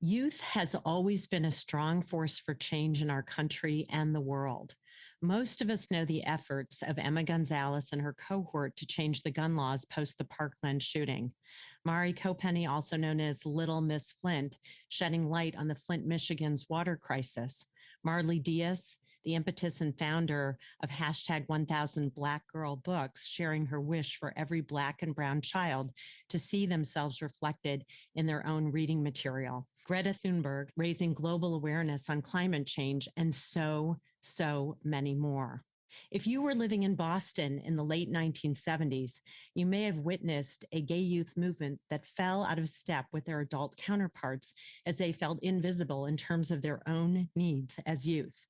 Youth has always been a strong force for change in our country and the world. Most of us know the efforts of Emma Gonzalez and her cohort to change the gun laws post the Parkland shooting. Mari Kopenny, also known as Little Miss Flint, shedding light on the Flint, Michigan's water crisis. Marley Diaz, the impetus and founder of hashtag 1000 Black Girl Books, sharing her wish for every Black and brown child to see themselves reflected in their own reading material. Greta Thunberg, raising global awareness on climate change, and so many more. If you were living in Boston in the late 1970s, you may have witnessed a gay youth movement that fell out of step with their adult counterparts as they felt invisible in terms of their own needs as youth.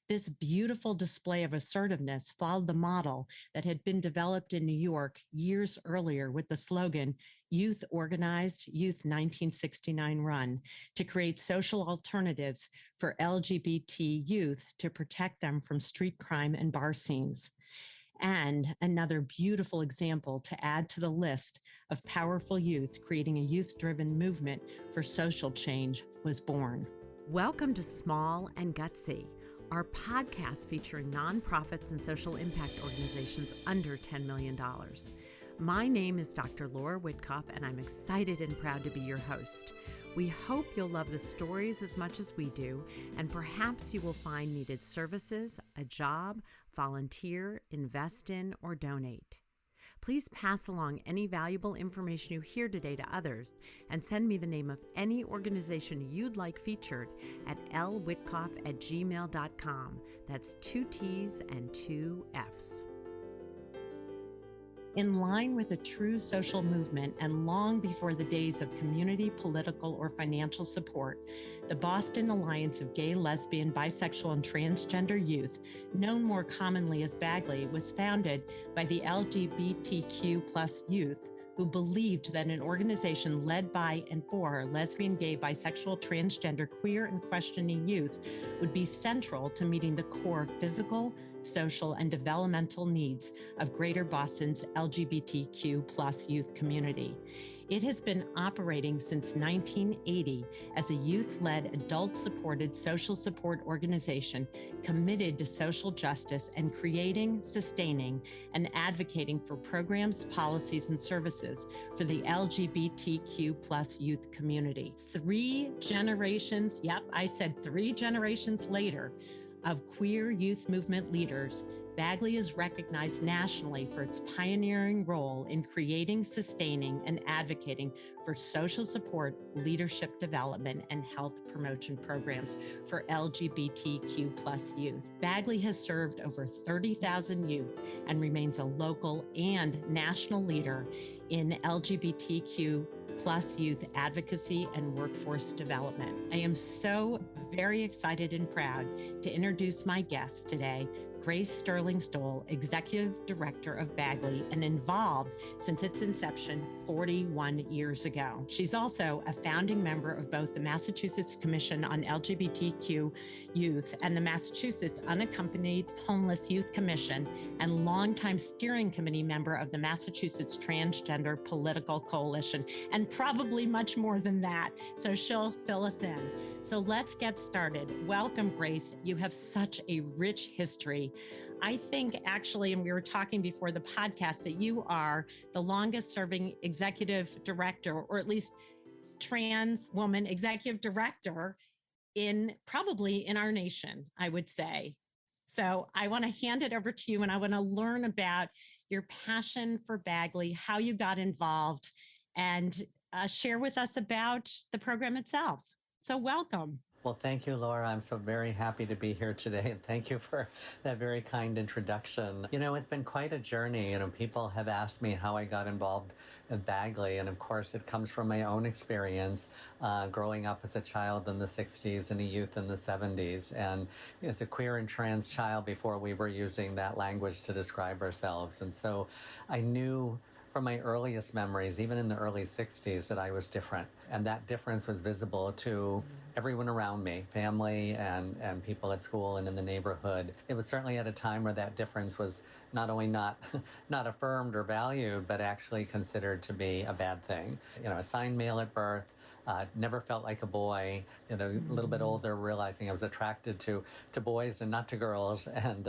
This beautiful display of assertiveness followed the model that had been developed in New York years earlier with the slogan, Youth Organized, Youth 1969 Run, to create social alternatives for LGBT youth to protect them from street crime and bar scenes. And another beautiful example to add to the list of powerful youth creating a youth-driven movement for social change was born. Welcome to Small and Gutsy, our podcast featuring nonprofits and social impact organizations under $10 million. My name is Dr. Laura Witkoff, and I'm excited and proud to be your host. We hope you'll love the stories as much as we do, and perhaps you will find needed services, a job, volunteer, invest in, or donate. Please pass along any valuable information you hear today to others and send me the name of any organization you'd like featured at lwitkoff@gmail.com. That's 2 T's and 2 F's. In line with a true social movement and long before the days of community, political, or financial support, the Boston Alliance of Gay, Lesbian, Bisexual, and Transgender Youth, known more commonly as BAGLY, was founded by the LGBTQ plus youth who believed that an organization led by and for lesbian, gay, bisexual, transgender, queer, and questioning youth would be central to meeting the core physical, social, and developmental needs of Greater Boston's LGBTQ plus youth community. It has been operating since 1980 as a youth-led, adult-supported social support organization committed to social justice and creating, sustaining, and advocating for programs, policies, and services for the LGBTQ plus youth community. 3 generations, yep, I said 3 generations later, of queer youth movement leaders, BAGLY is recognized nationally for its pioneering role in creating, sustaining, and advocating for social support, leadership development, and health promotion programs for LGBTQ plus youth. BAGLY has served over 30,000 youth and remains a local and national leader in LGBTQ plus youth advocacy and workforce development. I am so very excited and proud to introduce my guest today, Grace Sterling Stoll, Executive Director of BAGLY, and involved since its inception 41 years ago. She's also a founding member of both the Massachusetts Commission on LGBTQ Youth and the Massachusetts Unaccompanied Homeless Youth Commission, and longtime steering committee member of the Massachusetts Transgender Political Coalition, and probably much more than that. So she'll fill us in. So let's get started. Welcome, Grace. You have such a rich history. I think actually, and we were talking before the podcast, that you are the longest serving executive director, or at least trans woman executive director probably in our nation, I would say. So I want to hand it over to you, and I want to learn about your passion for BAGLY, how you got involved, and share with us about the program itself. So welcome. Well, thank you, Laura. I'm so very happy to be here today. And thank you for that very kind introduction. You know, it's been quite a journey. You know, people have asked me how I got involved in BAGLY. And of course, it comes from my own experience growing up as a child in the 60s and a youth in the 70s. And as a queer and trans child before we were using that language to describe ourselves. And so I knew from my earliest memories, even in the early 60s, that I was different. And that difference was visible to everyone around me, family and people at school and in the neighborhood. It was certainly at a time where that difference was not only not affirmed or valued, but actually considered to be a bad thing. You know, assigned male at birth, Never felt like a boy. A little bit older, realizing I was attracted to boys and not to girls, and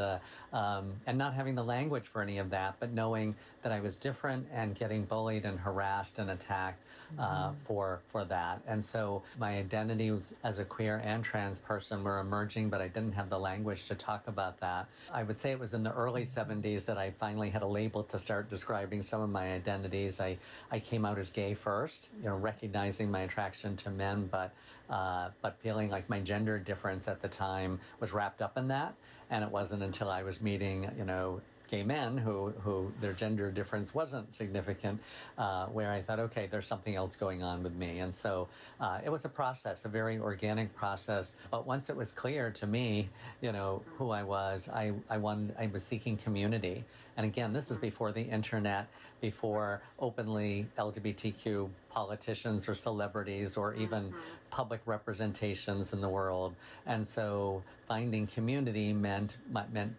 not having the language for any of that, but knowing that I was different and getting bullied and harassed and attacked for that. And so my identity was, as a queer and trans person, were emerging, but I didn't have the language to talk about that. I would say it was in the early 70s that I finally had a label to start describing some of my identities. I came out as gay first, recognizing my attraction to men, but feeling like my gender difference at the time was wrapped up in that. And it wasn't until I was meeting, gay men who their gender difference wasn't significant, where I thought, okay, there's something else going on with me. And so it was a process, a very organic process. But once it was clear to me, who I was was seeking community. And again, this was before the internet, before openly LGBTQ politicians or celebrities or even public representations in the world. And so finding community meant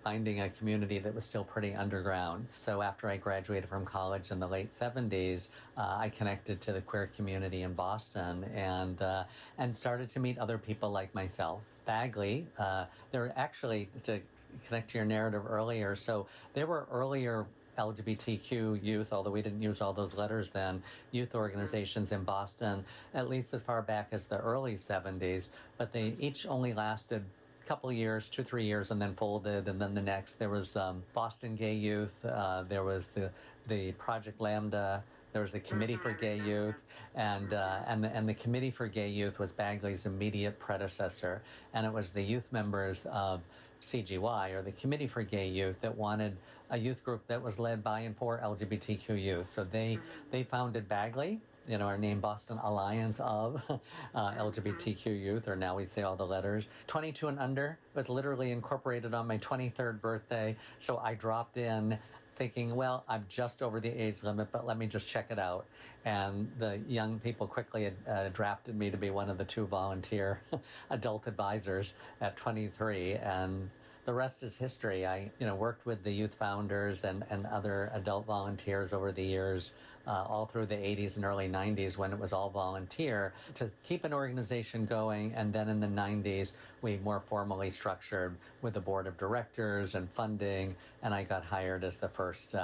finding a community that was still pretty underground. So after I graduated from college in the late 70s, I connected to the queer community in Boston and started to meet other people like myself. Bagley, there actually, to connect to your narrative earlier, so there were earlier LGBTQ youth, although we didn't use all those letters then, youth organizations in Boston, at least as far back as the early 70s, but they each only lasted a couple of years, 2-3 years, and then folded. And then the next, there was Boston Gay Youth, there was the Project Lambda, there was the Committee for Gay Youth, and the Committee for Gay Youth was Bagley's immediate predecessor, and it was the youth members of CGY, or the Committee for Gay Youth, that wanted a youth group that was led by and for LGBTQ youth. So they founded Bagley, our name Boston Alliance of LGBTQ youth, or now we say all the letters. 22 and under was literally incorporated on my 23rd birthday. So I dropped in thinking, well, I'm just over the age limit, but let me just check it out. And the young people quickly drafted me to be one of the 2 volunteer adult advisors at 23. And the rest is history. I worked with the youth founders and other adult volunteers over the years, all through the 80s and early 90s when it was all volunteer, to keep an organization going. And then in the 90s, we more formally structured with a board of directors and funding, and I got hired as the first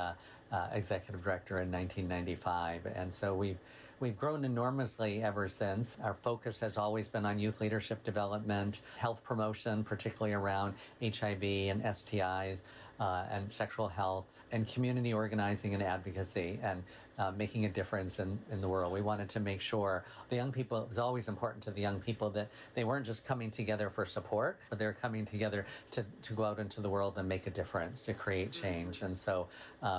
executive director in 1995. And so we've grown enormously ever since. Our focus has always been on youth leadership development, health promotion, particularly around HIV and STIs, and sexual health, and community organizing and advocacy, and making a difference in the world. We wanted to make sure the young people, it was always important to the young people that they weren't just coming together for support, but they were coming together to go out into the world and make a difference, to create change. And so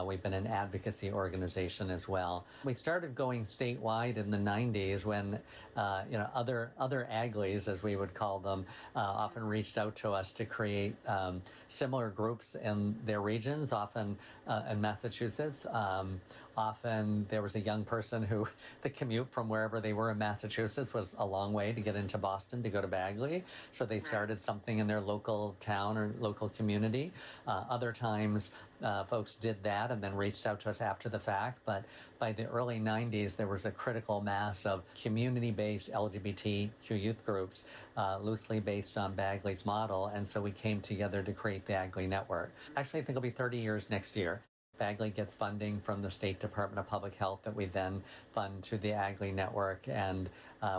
we've been an advocacy organization as well. We started going statewide in the 90s when other AGLYs, as we would call them, often reached out to us to create similar groups in their regions, often in Massachusetts. Often there was a young person who the commute from wherever they were in Massachusetts was a long way to get into Boston to go to Bagley. So they started something in their local town or local community. Other times folks did that and then reached out to us after the fact. But by the early 90s, there was a critical mass of community-based LGBTQ youth groups, loosely based on Bagley's model. And so we came together to create the Bagley Network. Actually, I think it'll be 30 years next year. Bagley gets funding from the State Department of Public Health that we then fund to the Bagley Network, and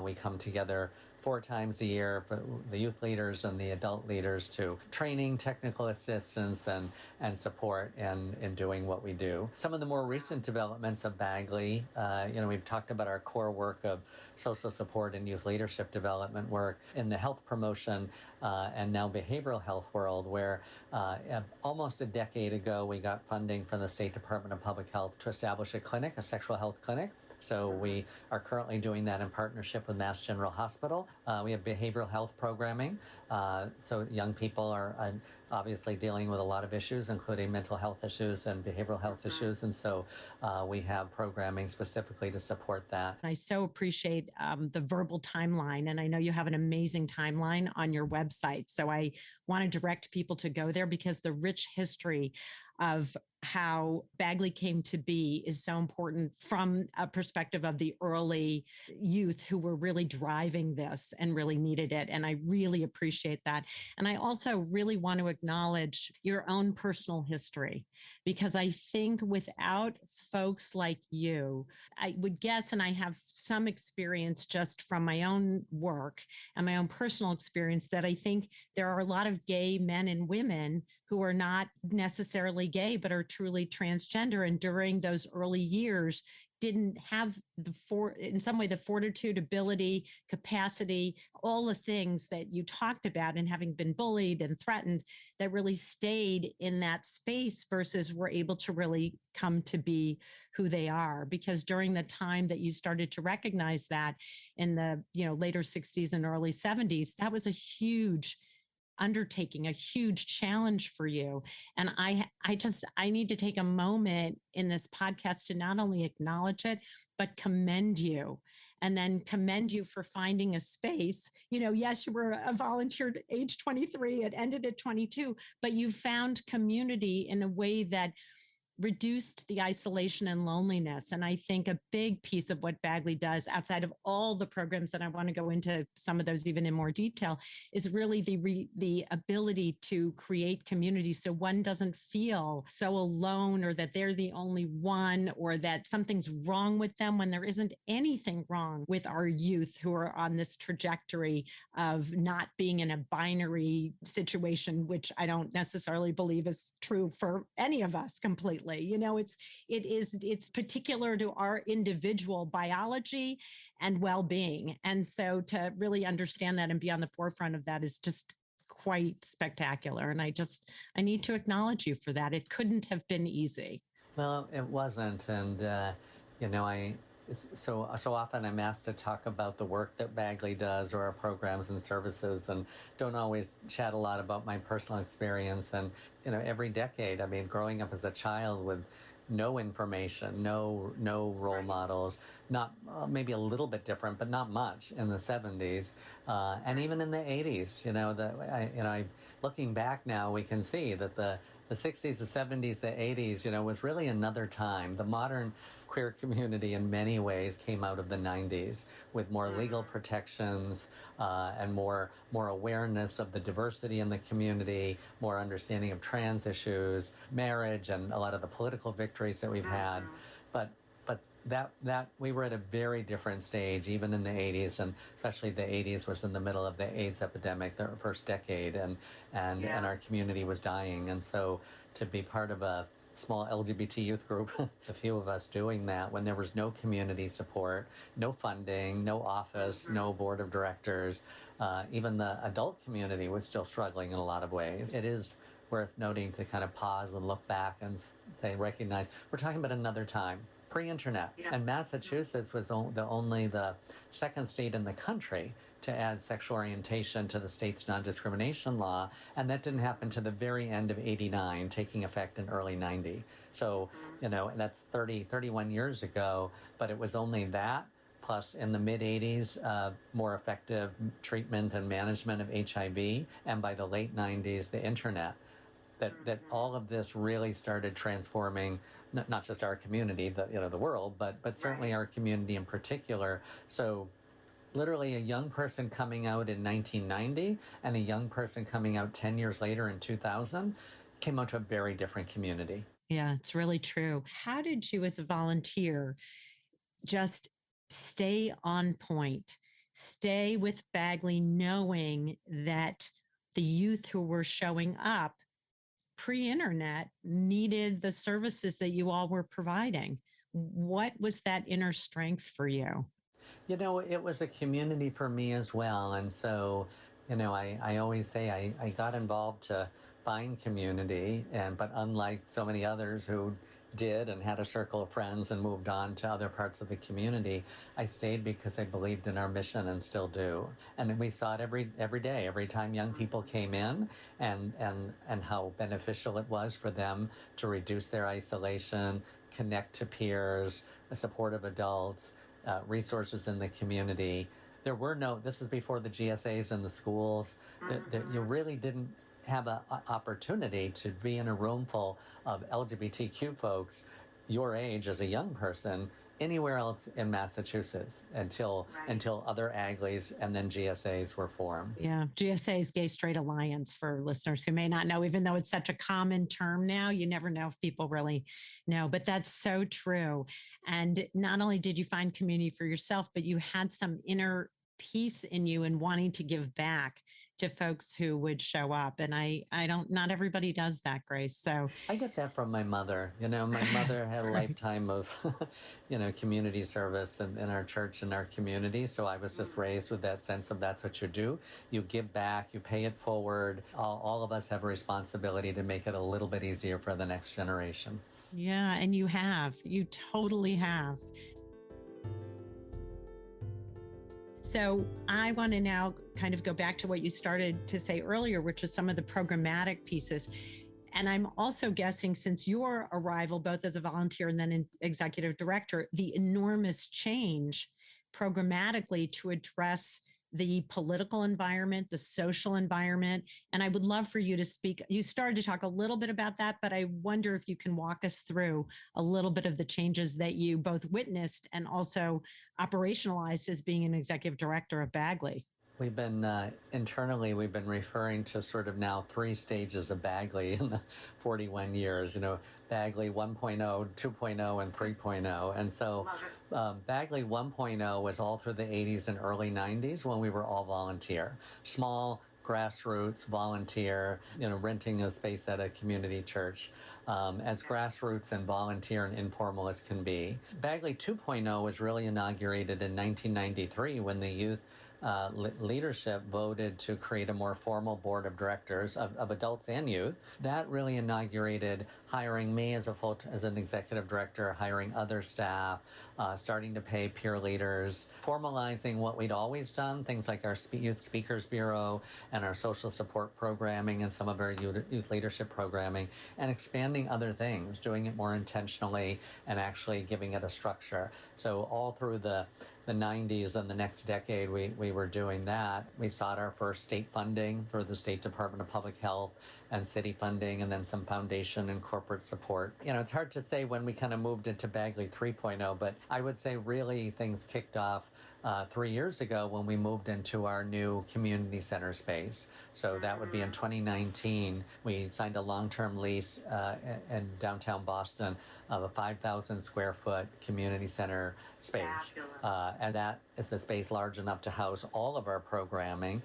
we come together 4 times a year for the youth leaders and the adult leaders to training, technical assistance, and support in doing what we do. Some of the more recent developments of Bagley, we've talked about our core work of social support and youth leadership development work in the health promotion and now behavioral health world, where almost a decade ago we got funding from the State Department of Public Health to establish a clinic, a sexual health clinic. So we are currently doing that in partnership with Mass General Hospital. We have behavioral health programming. So young people are obviously dealing with a lot of issues, including mental health issues and behavioral health issues. And so we have programming specifically to support that. I so appreciate the verbal timeline. And I know you have an amazing timeline on your website. So I want to direct people to go there because the rich history of how Bagley came to be is so important from a perspective of the early youth who were really driving this and really needed it. And I really appreciate that. And I also really want to acknowledge your own personal history, because I think without folks like you, I would guess, and I have some experience just from my own work and my own personal experience, that I think there are a lot of gay men and women who are not necessarily gay, but are truly transgender. And during those early years, didn't have in some way, the fortitude, ability, capacity, all the things that you talked about, and having been bullied and threatened, that really stayed in that space versus were able to really come to be who they are. Because during the time that you started to recognize that in the later 60s and early 70s, that was a huge undertaking, a huge challenge for you. And I need to take a moment in this podcast to not only acknowledge it, but commend you. And then commend you for finding a space. Yes, you were a volunteer at age 23, it ended at 22, but you found community in a way that reduced the isolation and loneliness. And I think a big piece of what Bagley does, outside of all the programs that I want to go into some of those even in more detail, is really the ability to create community so one doesn't feel so alone, or that they're the only one, or that something's wrong with them, when there isn't anything wrong with our youth who are on this trajectory of not being in a binary situation, which I don't necessarily believe is true for any of us completely. It's particular to our individual biology and well-being. And so to really understand that and be on the forefront of that is just quite spectacular. And I need to acknowledge you for that. It couldn't have been easy. Well, it wasn't. And, so often I'm asked to talk about the work that Bagley does or our programs and services, and don't always chat a lot about my personal experience. And, every decade, growing up as a child with no information, no role models, not maybe a little bit different, but not much in the 70s, and even in the 80s. Looking back now, we can see that the 60s, the 70s, the 80s, was really another time. The modern queer community in many ways came out of the 90s with more legal protections and more awareness of the diversity in the community, more understanding of trans issues, marriage, and a lot of the political victories that we've had. But that we were at a very different stage, even in the 80s, and especially the 80s was in the middle of the AIDS epidemic, the first decade, and our community was dying. And so to be part of a small LGBT youth group, a few of us doing that when there was no community support, no funding, no office, no board of directors, even the adult community was still struggling in a lot of ways. It is worth noting to kind of pause and look back and recognize we're talking about another time. Pre-internet. Yeah. And Massachusetts was the second state in the country to add sexual orientation to the state's non-discrimination law, and that didn't happen to the very end of 89, taking effect in early 90. So, that's 31 years ago, but it was only that, plus in the mid-80s, more effective treatment and management of HIV, and by the late 90s, the internet. That all of this really started transforming not just our community, the world, but certainly our community in particular. So literally a young person coming out in 1990 and a young person coming out 10 years later in 2000 came out to a very different community. Yeah, it's really true. How did you as a volunteer just stay on point, stay with Bagley, knowing that the youth who were showing up pre-internet needed the services that you all were providing? What was that inner strength for you? It was a community for me as well. And so, I always say I got involved to find community, but unlike so many others who did and had a circle of friends and moved on to other parts of the community. I stayed because I believed in our mission and still do. And we saw it every day, every time young people came in, and how beneficial it was for them to reduce their isolation, connect to peers, supportive adults, resources in the community. There were this was before the GSAs in the schools. You really didn't have an opportunity to be in a room full of LGBTQ folks your age as a young person anywhere else in Massachusetts until other AGLYs and then GSAs were formed. Yeah, GSA's Gay Straight Alliance, for listeners who may not know, even though it's such a common term now, you never know if people really know, but that's so true. And not only did you find community for yourself, but you had some inner peace in you and wanting to give back to folks who would show up. And not everybody does that, Grace. So I get that from my mother. My mother had a lifetime of, community service in our church and our community. So I was just raised with that sense of that's what you do. You give back, you pay it forward. All of us have a responsibility to make it a little bit easier for the next generation. Yeah, and you totally have. So I want to now kind of go back to what you started to say earlier, which was some of the programmatic pieces. And I'm also guessing, since your arrival, both as a volunteer and then executive director, the enormous change programmatically to address the political environment, the social environment. And I would love for you to speak. You started to talk a little bit about that, but I wonder if you can walk us through a little bit of the changes that you both witnessed and also operationalized as being an executive director of BAGLY. We've been, internally, we've been referring to sort of now 3 stages of BAGLY in the 41 years, BAGLY 1.0, 2.0, and 3.0. And so BAGLY 1.0 was all through the 80s and early 90s when we were all volunteer. Small, grassroots, volunteer, renting a space at a community church. As grassroots and volunteer and informal as can be. BAGLY 2.0 was really inaugurated in 1993 when the youth leadership voted to create a more formal board of directors of adults and youth. That really inaugurated hiring me as an executive director, hiring other staff, starting to pay peer leaders, formalizing what we'd always done, things like our Youth Speakers Bureau and our social support programming and some of our youth leadership programming, and expanding other things, doing it more intentionally and actually giving it a structure. So all through the 90s and the next decade, we were doing that. We sought our first state funding through the State Department of Public Health and city funding, and then some foundation and corporate support. It's hard to say when we kind of moved into BAGLY 3.0, but I would say really things kicked off 3 years ago when we moved into our new community center space. So that would be in 2019. We signed a long-term lease in downtown Boston of a 5,000 square foot community center space. And that is the space large enough to house all of our programming,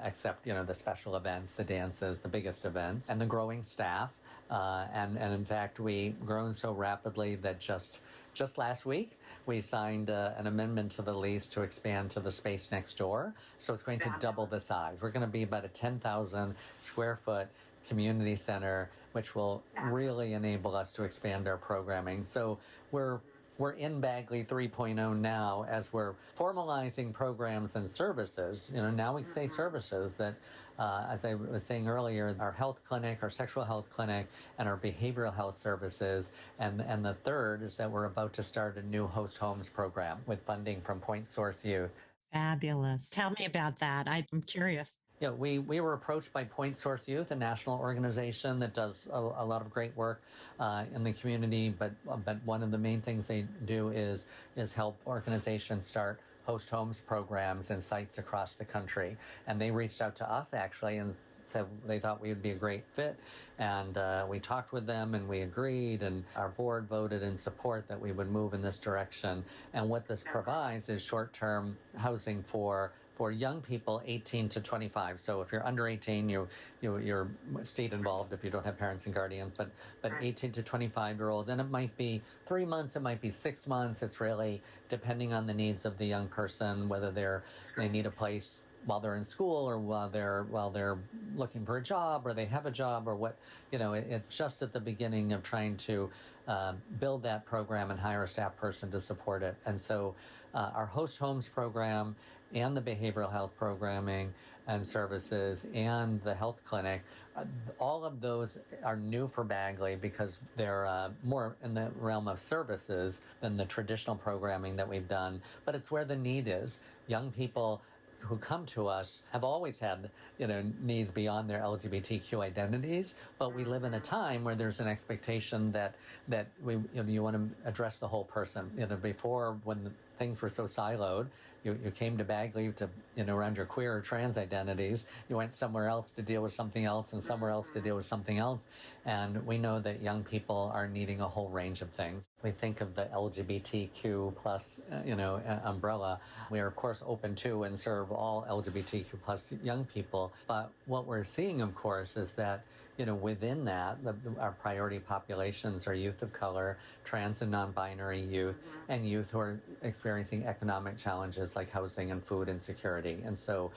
except, the special events, the dances, the biggest events, and the growing staff. And in fact, we've grown so rapidly that just last week, we signed an amendment to the lease to expand to the space next door. So it's going to double the size. We're going to be about a 10,000 square foot community center, which will really enable us to expand our programming. So we're in BAGLY 3.0 now as we're formalizing programs and services. Now we say services that, as I was saying earlier, our health clinic, our sexual health clinic, and our behavioral health services. And the third is that we're about to start a new host homes program with funding from Point Source Youth. Fabulous. Tell me about that. I'm curious. Yeah, we were approached by Point Source Youth, a national organization that does a lot of great work in the community. But one of the main things they do is help organizations start host homes programs in sites across the country. And they reached out to us actually and said they thought we would be a great fit. And we talked with them and we agreed, and our board voted in support that we would move in this direction. And what this provides is short-term housing for young people 18 to 25. So if you're under 18, you're state involved if you don't have parents and guardians, but 18 to 25-year-old, then it might be 3 months, it might be 6 months. It's really depending on the needs of the young person, whether they need a place while they're in school or while they're looking for a job or they have a job or what, it's just at the beginning of trying to build that program and hire a staff person to support it. And so our host homes program and the behavioral health programming and services and the health clinic, all of those are new for Bagley because they're more in the realm of services than the traditional programming that we've done. But it's where the need is. Young people who come to us have always had, needs beyond their LGBTQ identities, but we live in a time where there's an expectation that you want to address the whole person. Before, when things were so siloed, you came to Bagley to, around your queer or trans identities. You went somewhere else to deal with something else and somewhere else to deal with something else. And we know that young people are needing a whole range of things. We think of the LGBTQ plus, umbrella. We are, of course, open to and serve all LGBTQ plus young people. But what we're seeing, of course, is that within that, our priority populations are youth of color, trans and non-binary youth, and youth who are experiencing economic challenges like housing and food insecurity. And so,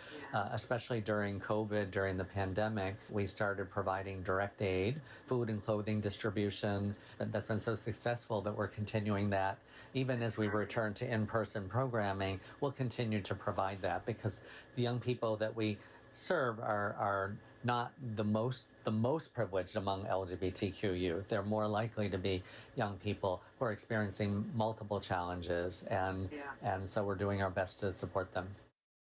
especially during COVID, during the pandemic, we started providing direct aid, food and clothing distribution. That's been so successful that we're continuing that. Even as we return to in-person programming, we'll continue to provide that because the young people that we serve are not the most privileged among LGBTQ youth. They're more likely to be young people who are experiencing multiple challenges, and so we're doing our best to support them.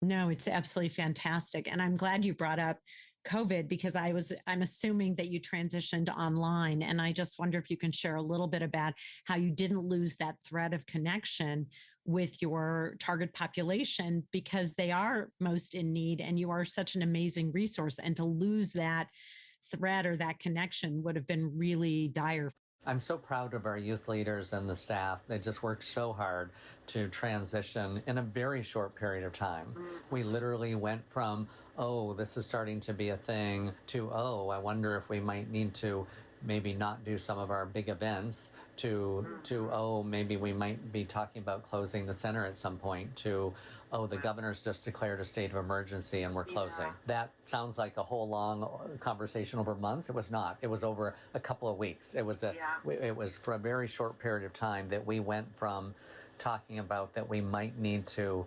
No, it's absolutely fantastic. And I'm glad you brought up COVID because I'm assuming that you transitioned online. And I just wonder if you can share a little bit about how you didn't lose that thread of connection with your target population because they are most in need and you are such an amazing resource. And to lose that thread or that connection would have been really dire. I'm so proud of our youth leaders and the staff. They just worked so hard to transition in a very short period of time. We literally went from, oh, this is starting to be a thing, to, oh, I wonder if we might need to maybe not do some of our big events, to oh, maybe we might be talking about closing the center at some point, to, oh, the governor's just declared a state of emergency and we're closing. That sounds like a whole long conversation over months. It was not. It was over a couple of weeks. It was for a very short period of time that we went from talking about that we might need to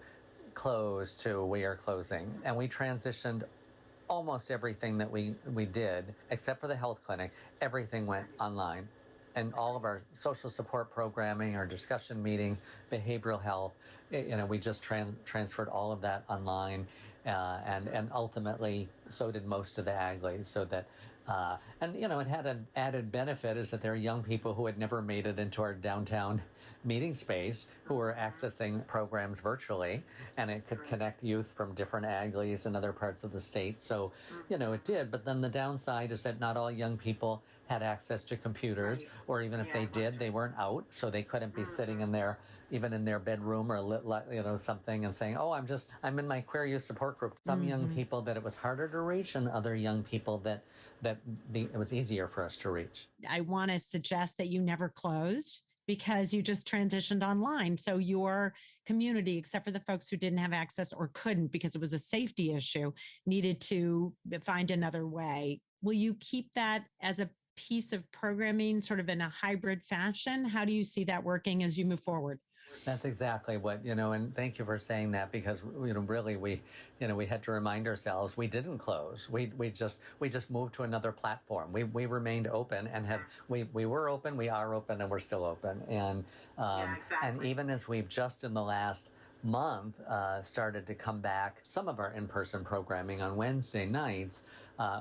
close to we are closing. And we transitioned almost everything that we did, except for the health clinic. Everything went online. And all of our social support programming, our discussion meetings, behavioral health, we just transferred all of that online. And ultimately, so did most of the AGLYs. So that, it had an added benefit is that there are young people who had never made it into our downtown meeting space who were accessing programs virtually, and it could connect youth from different AGLYs and other parts of the state. So, it did. But then the downside is that not all young people had access to computers, or even if they did, they weren't out, so they couldn't be sitting in their, even in their bedroom or something and saying, oh, I'm in my queer youth support group. Some young people that it was harder to reach, and other young people that it was easier for us to reach. I want to suggest that you never closed because you just transitioned online. So your community, except for the folks who didn't have access or couldn't because it was a safety issue, needed to find another way. Will you keep that as a piece of programming sort of in a hybrid fashion? How do you see that working as you move forward? That's exactly what, and thank you for saying that because, really we had to remind ourselves we didn't close. We just moved to another platform. We remained open and we were open, we are open, and we're still open. And, and even as we've just in the last month started to come back some of our in-person programming on Wednesday nights.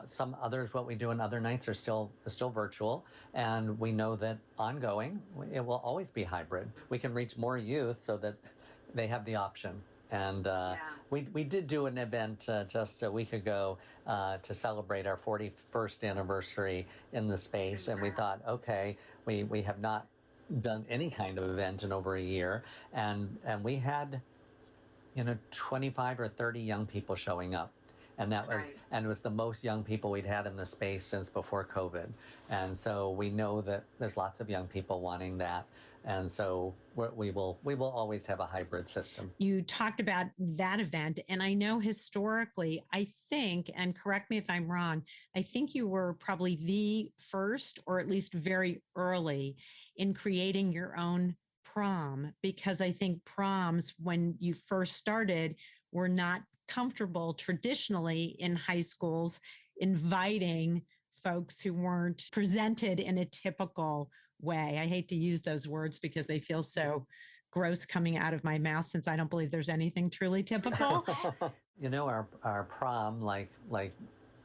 Some others, what we do on other nights are still virtual, and we know that ongoing, it will always be hybrid. We can reach more youth so that they have the option. And we did do an event just a week ago to celebrate our 41st anniversary in the space, and we thought, okay, we have not done any kind of event in over a year, and we had 25 or 30 young people showing up. And and it was the most young people we'd had in the space since before COVID. And so we know that there's lots of young people wanting that. And so we will always have a hybrid system. You talked about that event, and I know historically, I think, and correct me if I'm wrong, I think you were probably the first, or at least very early, in creating your own prom, because I think proms, when you first started, were not comfortable traditionally in high schools inviting folks who weren't presented in a typical way. I hate to use those words because they feel so gross coming out of my mouth, since I don't believe there's anything truly typical. You know, our prom, like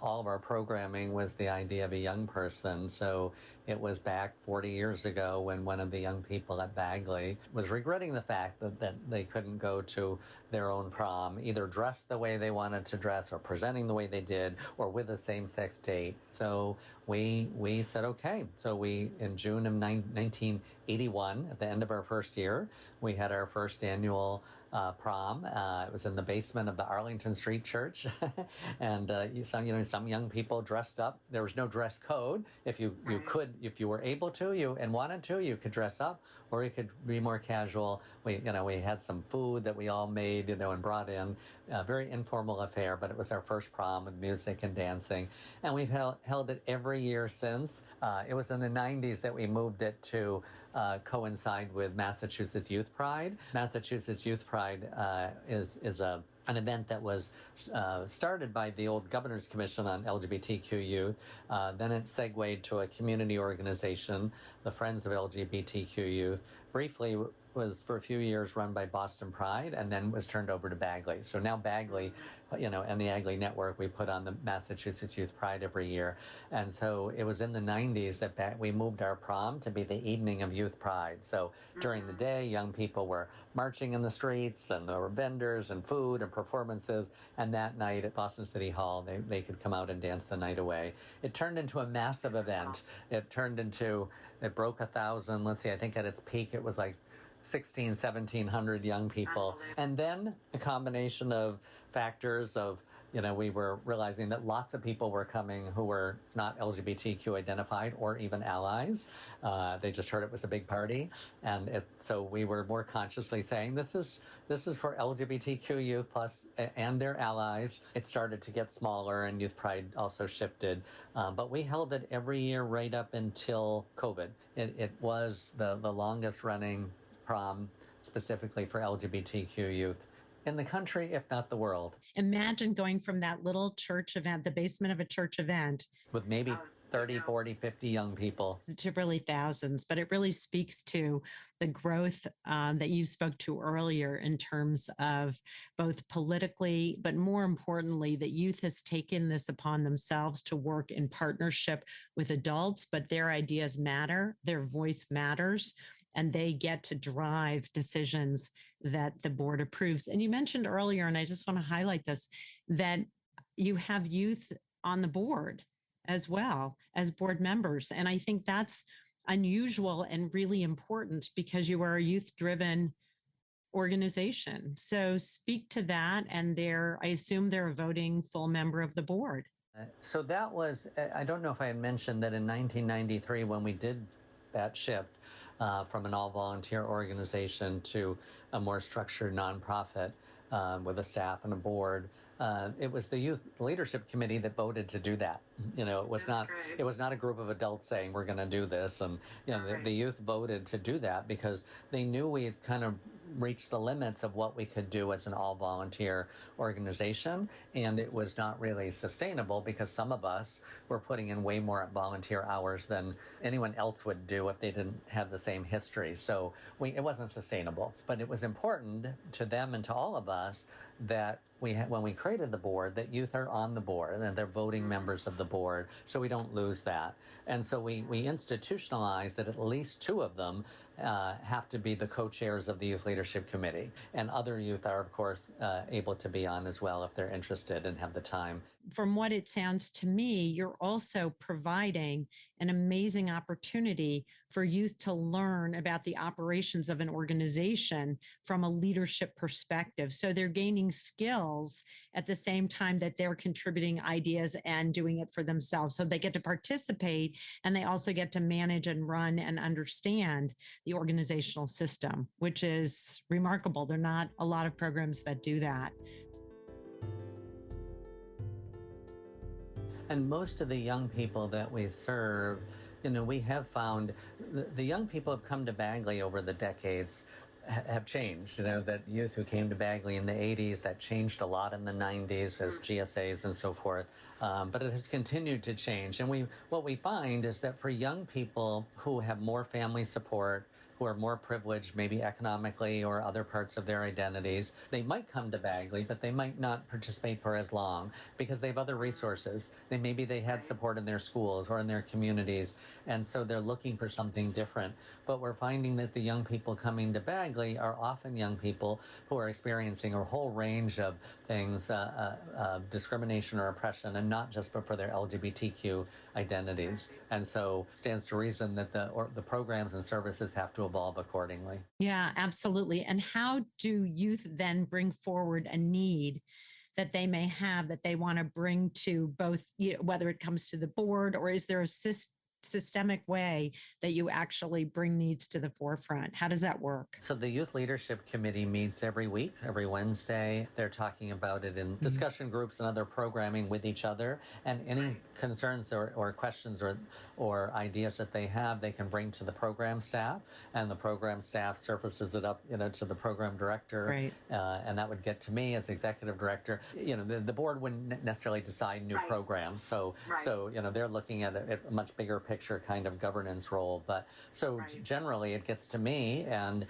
all of our programming, was the idea of a young person. So it was back 40 years ago when one of the young people at Bagley was regretting the fact that they couldn't go to their own prom, either dressed the way they wanted to dress or presenting the way they did or with a same-sex date. So we said, okay. So we, in June of 1981, at the end of our first year, we had our first annual prom. It was in the basement of the Arlington Street Church, and some young people dressed up. There was no dress code. If you were able to, and wanted to, you could dress up, or you could be more casual. We had some food that we all made, and brought in. A very informal affair, but it was our first prom with music and dancing, and we've held it every year since. It was in the 90s that we moved it to coincide with Massachusetts Youth Pride. Massachusetts Youth Pride is an event that was started by the old Governor's Commission on LGBTQ Youth. Then it segued to a community organization, the Friends of LGBTQ Youth. Briefly was for a few years run by Boston Pride, and then was turned over to Bagley. So now Bagley, and the AGLY network, we put on the Massachusetts Youth Pride every year. And so it was in the 90s that we moved our prom to be the evening of Youth Pride. So during the day, young people were marching in the streets, and there were vendors and food and performances. And that night at Boston City Hall, they could come out and dance the night away. It turned into a massive event. It broke 1,000. Let's see, I think at its peak, it was like 1,700 young people. And then a combination of factors of, we were realizing that lots of people were coming who were not LGBTQ identified or even allies. They just heard it was a big party. And so we were more consciously saying, this is for LGBTQ youth plus and their allies. It started to get smaller, and Youth Pride also shifted. But we held it every year right up until COVID. It was the longest running prom specifically for LGBTQ youth in the country, if not the world. Imagine going from that little church event, the basement of a church event, with maybe 30, 40, 50 young people, to really thousands. But it really speaks to the growth that you spoke to earlier in terms of both politically, but more importantly, that youth has taken this upon themselves to work in partnership with adults, but their ideas matter, their voice matters, and they get to drive decisions that the board approves. And you mentioned earlier, and I just want to highlight this, that you have youth on the board as well as board members. And I think that's unusual and really important because you are a youth-driven organization. So speak to that. And I assume they're a voting full member of the board. So that was, I don't know if I had mentioned that in 1993, when we did that shift, from an all-volunteer organization to a more structured nonprofit with a staff and a board. It was the Youth Leadership Committee that voted to do that. It was not a group of adults saying we're going to do this, and the youth voted to do that because they knew we had kind of reached the limits of what we could do as an all-volunteer organization, and it was not really sustainable because some of us were putting in way more volunteer hours than anyone else would do if they didn't have the same history. So it wasn't sustainable, but it was important to them and to all of us that when we created the board, that youth are on the board and they're voting members of the board, so we don't lose that. And so we institutionalized that at least two of them have to be the co-chairs of the Youth Leadership Committee. And other youth are, of course, able to be on as well if they're interested and have the time. From what it sounds to me, you're also providing an amazing opportunity for youth to learn about the operations of an organization from a leadership perspective. So they're gaining skills at the same time that they're contributing ideas and doing it for themselves. So they get to participate and they also get to manage and run and understand the organizational system, which is remarkable. There are not a lot of programs that do that. And most of the young people that we serve, we have found the young people have come to Bagley over the decades have changed. That youth who came to Bagley in the 80s, that changed a lot in the 90s as GSAs and so forth. But it has continued to change. And what we find is that for young people who have more family support, who are more privileged, maybe economically or other parts of their identities, they might come to Bagley, but they might not participate for as long because they have other resources. Maybe they had support in their schools or in their communities, and so they're looking for something different. But we're finding that the young people coming to Bagley are often young people who are experiencing a whole range of things, discrimination or oppression, and not just for their LGBTQ identities. And so it stands to reason that the programs and services have to evolve accordingly. Yeah, absolutely. And how do youth then bring forward a need that they may have that they want to bring to both, whether it comes to the board, or is there a systemic way that you actually bring needs to the forefront? How does that work? So the Youth Leadership Committee meets every week, every Wednesday. They're talking about it in discussion groups and other programming with each other. And any concerns or questions or ideas that they have, they can bring to the program staff. And the program staff surfaces it up, to the program director. Right. And that would get to me as executive director. The board wouldn't necessarily decide new programs. So they're looking at a much bigger picture kind of governance role. But generally it gets to me and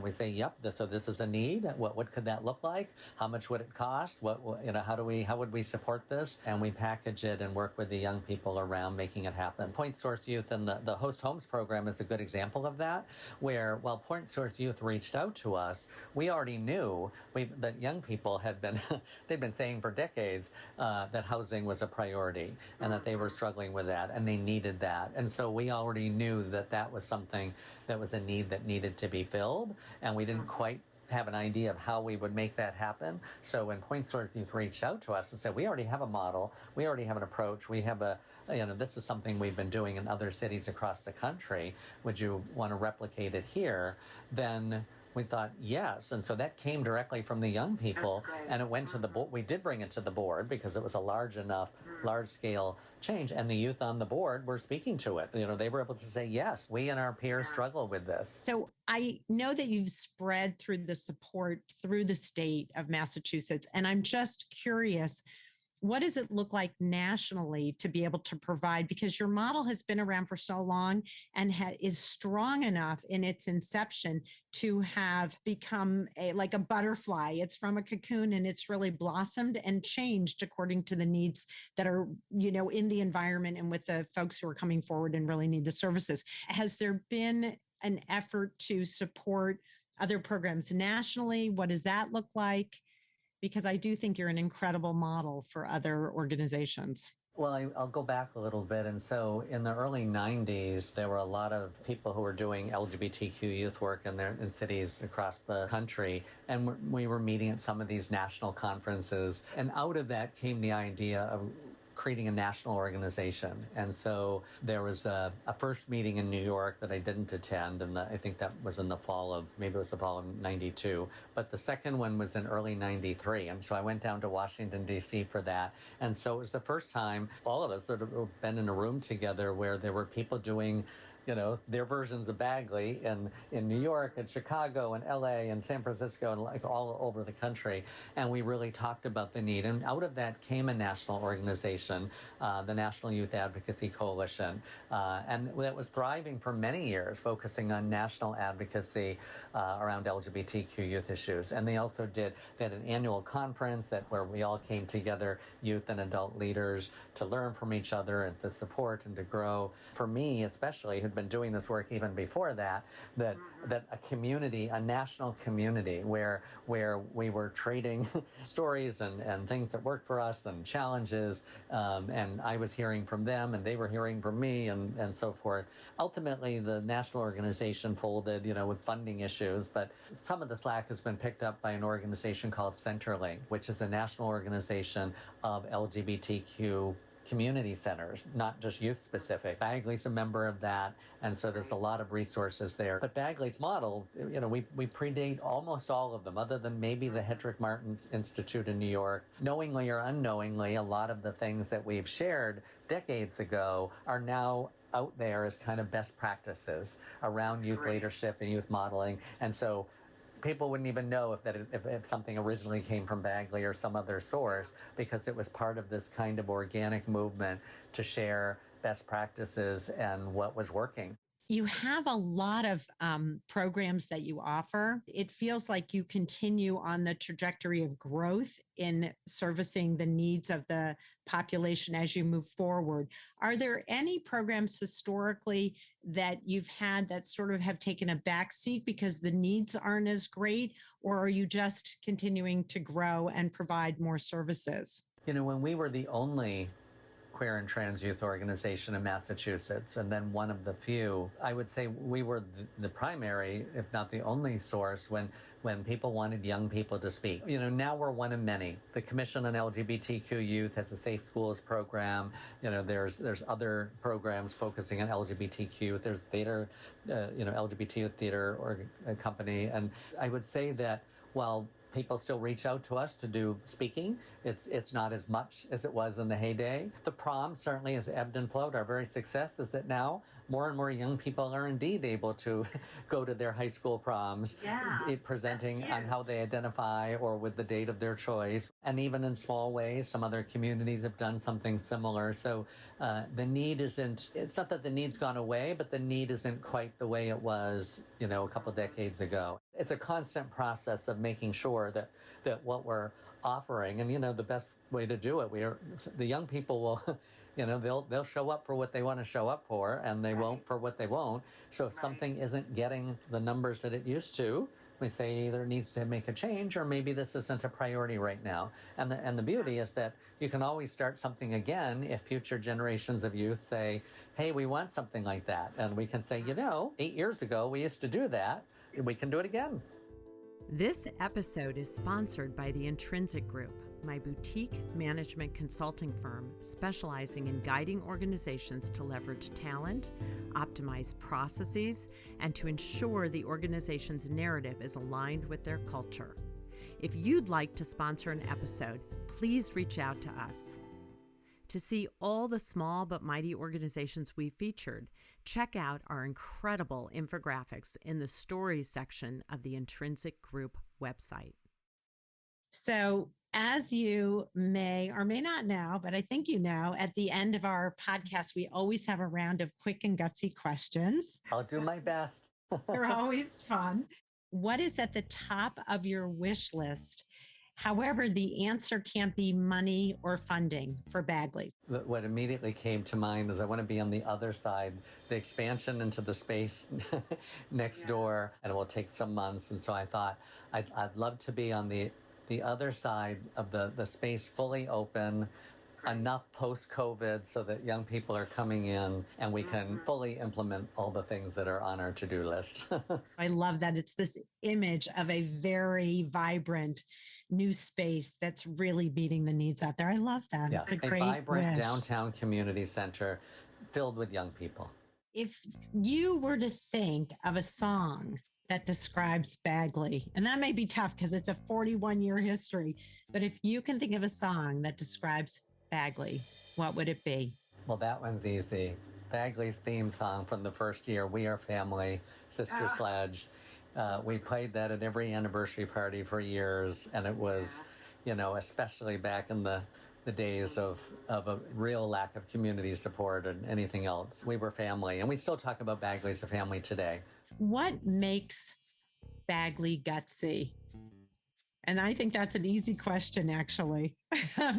we say, yep, so this is a need. What could that look like? How much would it cost? How would we support this? And we package it and work with the young people around making it happen. Point Source Youth and the Host Homes program is a good example of that, where while Point Source Youth reached out to us, we already knew that young people had been they'd been saying for decades that housing was a priority and that they were struggling with that and they needed that. And so we already knew that was something that was a need that needed to be filled, and we didn't quite have an idea of how we would make that happen. So when Point Source Youth reached out to us and said, we already have a model, we already have an approach, we have this is something we've been doing in other cities across the country, would you want to replicate it here? Then we thought, yes. And so that came directly from the young people, and it went to the board. We did bring it to the board because it was a large-scale change, and the youth on the board were speaking to it. They were able to say, yes, we and our peers struggle with this. So I know that you've spread through the support through the state of Massachusetts, and I'm just curious, what does it look like nationally to be able to provide? Because your model has been around for so long and is strong enough in its inception to have become like a butterfly. It's from a cocoon and it's really blossomed and changed according to the needs that are, in the environment and with the folks who are coming forward and really need the services. Has there been an effort to support other programs nationally? What does that look like? Because I do think you're an incredible model for other organizations. Well, I'll go back a little bit. And so in the early 90s, there were a lot of people who were doing LGBTQ youth work in cities across the country. And we were meeting at some of these national conferences. And out of that came the idea of creating a national organization. And so there was a first meeting in New York that I didn't attend, and I think that was in the fall of 92. But the second one was in early 93. And so I went down to Washington, D.C. for that. And so it was the first time all of us that have been in a room together where there were people doing their versions of Bagley in New York and Chicago and LA and San Francisco and like all over the country. And we really talked about the need. And out of that came a national organization, the National Youth Advocacy Coalition. And that was thriving for many years, focusing on national advocacy around LGBTQ youth issues. And they also they had an annual conference where we all came together, youth and adult leaders, to learn from each other and to support and to grow. For me, especially, who had been doing this work even before that, that a community, a national community where we were trading stories and things that worked for us and challenges, and I was hearing from them and they were hearing from me and so forth. Ultimately, the national organization folded, with funding issues, but some of the slack has been picked up by an organization called Centerlink, which is a national organization of LGBTQ community centers, not just youth specific. Bagley's a member of that, and so there's a lot of resources there. But Bagley's model, we predate almost all of them, other than maybe the Hedrick Martin Institute in New York. Knowingly or unknowingly, a lot of the things that we've shared decades ago are now out there as kind of best practices around youth leadership and youth modeling. And so people wouldn't even know if something originally came from Bagley or some other source, because it was part of this kind of organic movement to share best practices and what was working. You have a lot of programs that you offer. It feels like you continue on the trajectory of growth in servicing the needs of the population as you move forward. Are there any programs historically that you've had that sort of have taken a backseat because the needs aren't as great, or are you just continuing to grow and provide more services? When we were the only queer and trans youth organization in Massachusetts, and then one of the few, I would say we were the primary, if not the only source when people wanted young people to speak. Now we're one of many. The Commission on LGBTQ Youth has a Safe Schools program. There's other programs focusing on LGBTQ. There's theater, LGBT theater or a company. And I would say that while people still reach out to us to do speaking, it's not as much as it was in the heyday. The prom certainly has ebbed and flowed. Our very success is that now more and more young people are indeed able to go to their high school proms, presenting on how they identify or with the date of their choice. And even in small ways, some other communities have done something similar. So the need it's not that the need's gone away, but the need isn't quite the way it was, a couple decades ago. It's a constant process of making sure that what we're offering, and the best way to do it, the young people will, they'll show up for what they want to show up for, and they won't for what they won't. So if something isn't getting the numbers that it used to, we say either needs to make a change or maybe this isn't a priority right now. And the beauty is that you can always start something again if future generations of youth say, hey, we want something like that. And we can say, 8 years ago, we used to do that. We can do it again. This episode is sponsored by the Intrinsic Group, my boutique management consulting firm specializing in guiding organizations to leverage talent, optimize processes, and to ensure the organization's narrative is aligned with their culture. If you'd like to sponsor an episode, please reach out to us. To see all the small but mighty organizations we featured, check out our incredible infographics in the stories section of the Intrinsic Group website. So, as you may or may not know, but I think at the end of our podcast, we always have a round of quick and gutsy questions. I'll do my best. They're always fun. What is at the top of your wish list? However, the answer can't be money or funding for Bagley. What immediately came to mind is I want to be on the other side, the expansion into the space next door, and it will take some months. And so I thought I'd love to be on the other side of the space fully open, enough post-COVID so that young people are coming in and we can fully implement all the things that are on our to-do list. I love that. It's this image of a very vibrant new space that's really meeting the needs out there. I love that. Yeah. It's a great vibrant wish. Downtown community center filled with young people. If you were to think of a song that describes Bagley, and that may be tough because it's a 41-year history, but if you can think of a song that describes Bagley, what would it be? Well, that one's easy. Bagley's theme song from the first year, We Are Family, Sister Sledge. We played that at every anniversary party for years, and it was, especially back in the days of a real lack of community support and anything else. We were family, and we still talk about Bagley as a family today. What makes Bagley gutsy? And I think that's an easy question, actually,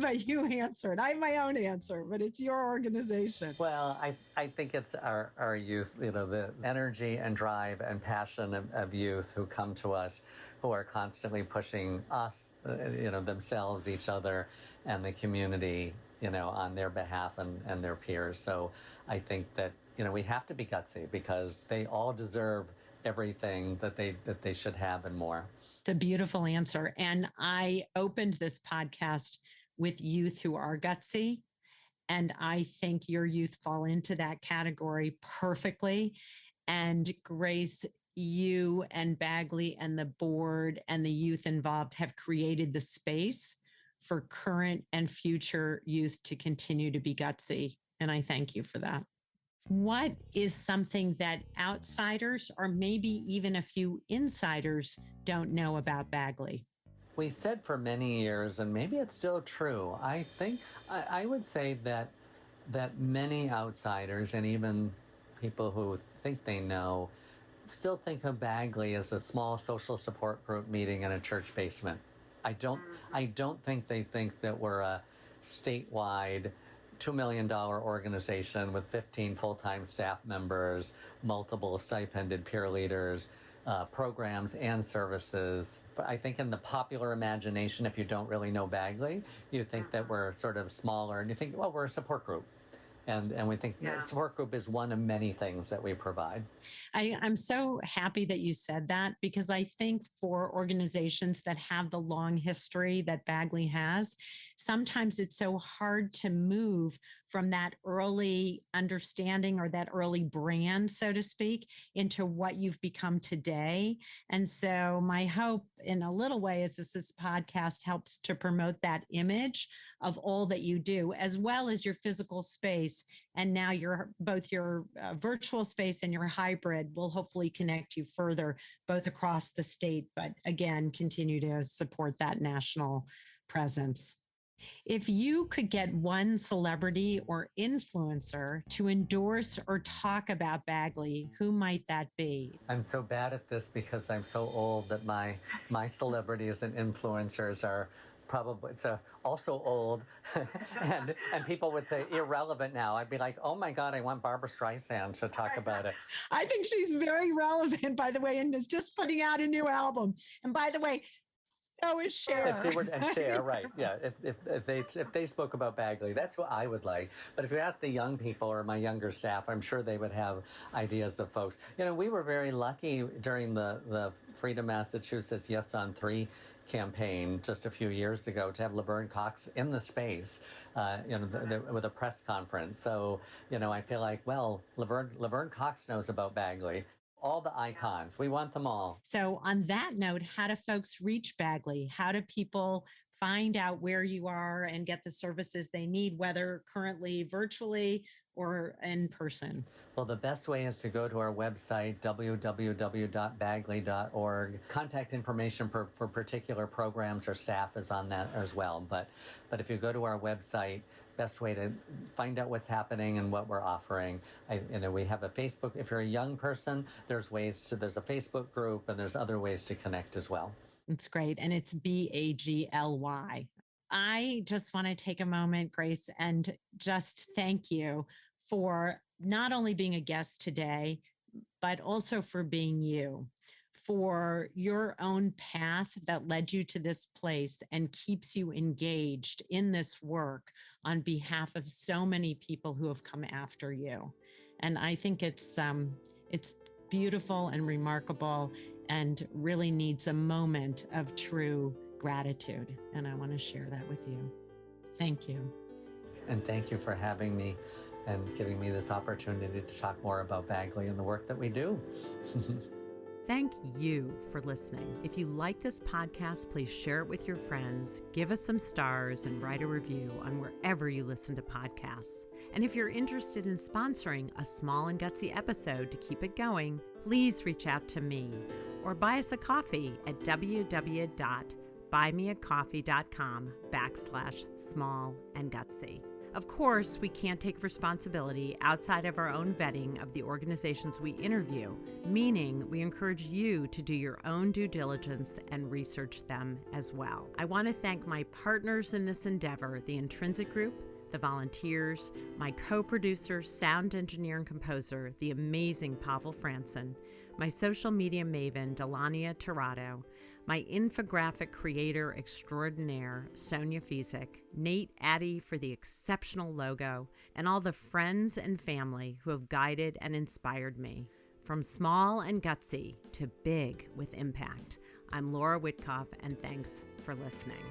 but you answered. I have my own answer, but it's your organization. Well, I think it's our youth, the energy and drive and passion of youth who come to us, who are constantly pushing us, themselves, each other, and the community, on their behalf and their peers. So I think that, we have to be gutsy because they all deserve everything that they should have and more. It's a beautiful answer. And I opened this podcast with youth who are gutsy. And I think your youth fall into that category perfectly. And Grace, you and Bagley and the board and the youth involved have created the space for current and future youth to continue to be gutsy. And I thank you for that. What is something that outsiders or maybe even a few insiders don't know about Bagley? We said for many years, and maybe it's still true, I think I would say that many outsiders and even people who think they know still think of Bagley as a small social support group meeting in a church basement. I don't think they think that we're a statewide $2 million organization with 15 full-time staff members, multiple stipended peer leaders, programs and services. But I think in the popular imagination, if you don't really know Bagley, you think that we're sort of smaller and you think, well, we're a support group. And we think support group is one of many things that we provide. I'm so happy that you said that, because I think for organizations that have the long history that Bagley has, sometimes it's so hard to move from that early understanding or that early brand, so to speak, into what you've become today. And so my hope in a little way is this podcast helps to promote that image of all that you do, as well as your physical space. And now both your virtual space and your hybrid will hopefully connect you further, both across the state, but again, continue to support that national presence. If you could get one celebrity or influencer to endorse or talk about Bagley, who might that be? I'm so bad at this because I'm so old that my celebrities and influencers are probably also old and people would say irrelevant now. I'd be like, oh my God, I want Barbara Streisand to talk about it. I think she's very relevant, by the way, and is just putting out a new album. And by the way, so is Cher. If she were, and Cher, right? Yeah. If they spoke about Bagley, that's what I would like. But if you ask the young people or my younger staff, I'm sure they would have ideas of folks. We were very lucky during the Freedom Massachusetts Yes on 3 campaign just a few years ago to have Laverne Cox in the space, with a press conference. So, I feel like, well, Laverne Cox knows about Bagley. All the icons. We want them all. So on that note, how do folks reach Bagley? How do people find out where you are and get the services they need, whether currently virtually or in person? Well, the best way is to go to our website, www.bagley.org. Contact information for particular programs or staff is on that as well. But if you go to our website, best way to find out what's happening and what we're offering. We have a Facebook. If you're a young person, there's a Facebook group and there's other ways to connect as well. It's great. And it's BAGLY. I just want to take a moment, Grace, and just thank you for not only being a guest today, but also for being you, for your own path that led you to this place and keeps you engaged in this work on behalf of so many people who have come after you. And I think it's beautiful and remarkable and really needs a moment of true gratitude. And I want to share that with you. Thank you. And thank you for having me and giving me this opportunity to talk more about Bagley and the work that we do. Thank you for listening. If you like this podcast, please share it with your friends, give us some stars, and write a review on wherever you listen to podcasts. And if you're interested in sponsoring a small and gutsy episode to keep it going, please reach out to me or buy us a coffee at www.buymeacoffee.com/small and gutsy. Of course, we can't take responsibility outside of our own vetting of the organizations we interview, meaning we encourage you to do your own due diligence and research them as well. I want to thank my partners in this endeavor, the Intrinsic Group, the volunteers, my co-producer, sound engineer, and composer, the amazing Pavel Franson, my social media maven, Delania Tirado, my infographic creator extraordinaire, Sonia Fizek, Nate Addy for the exceptional logo, and all the friends and family who have guided and inspired me. From small and gutsy to big with impact, I'm Laura Witkoff, and thanks for listening.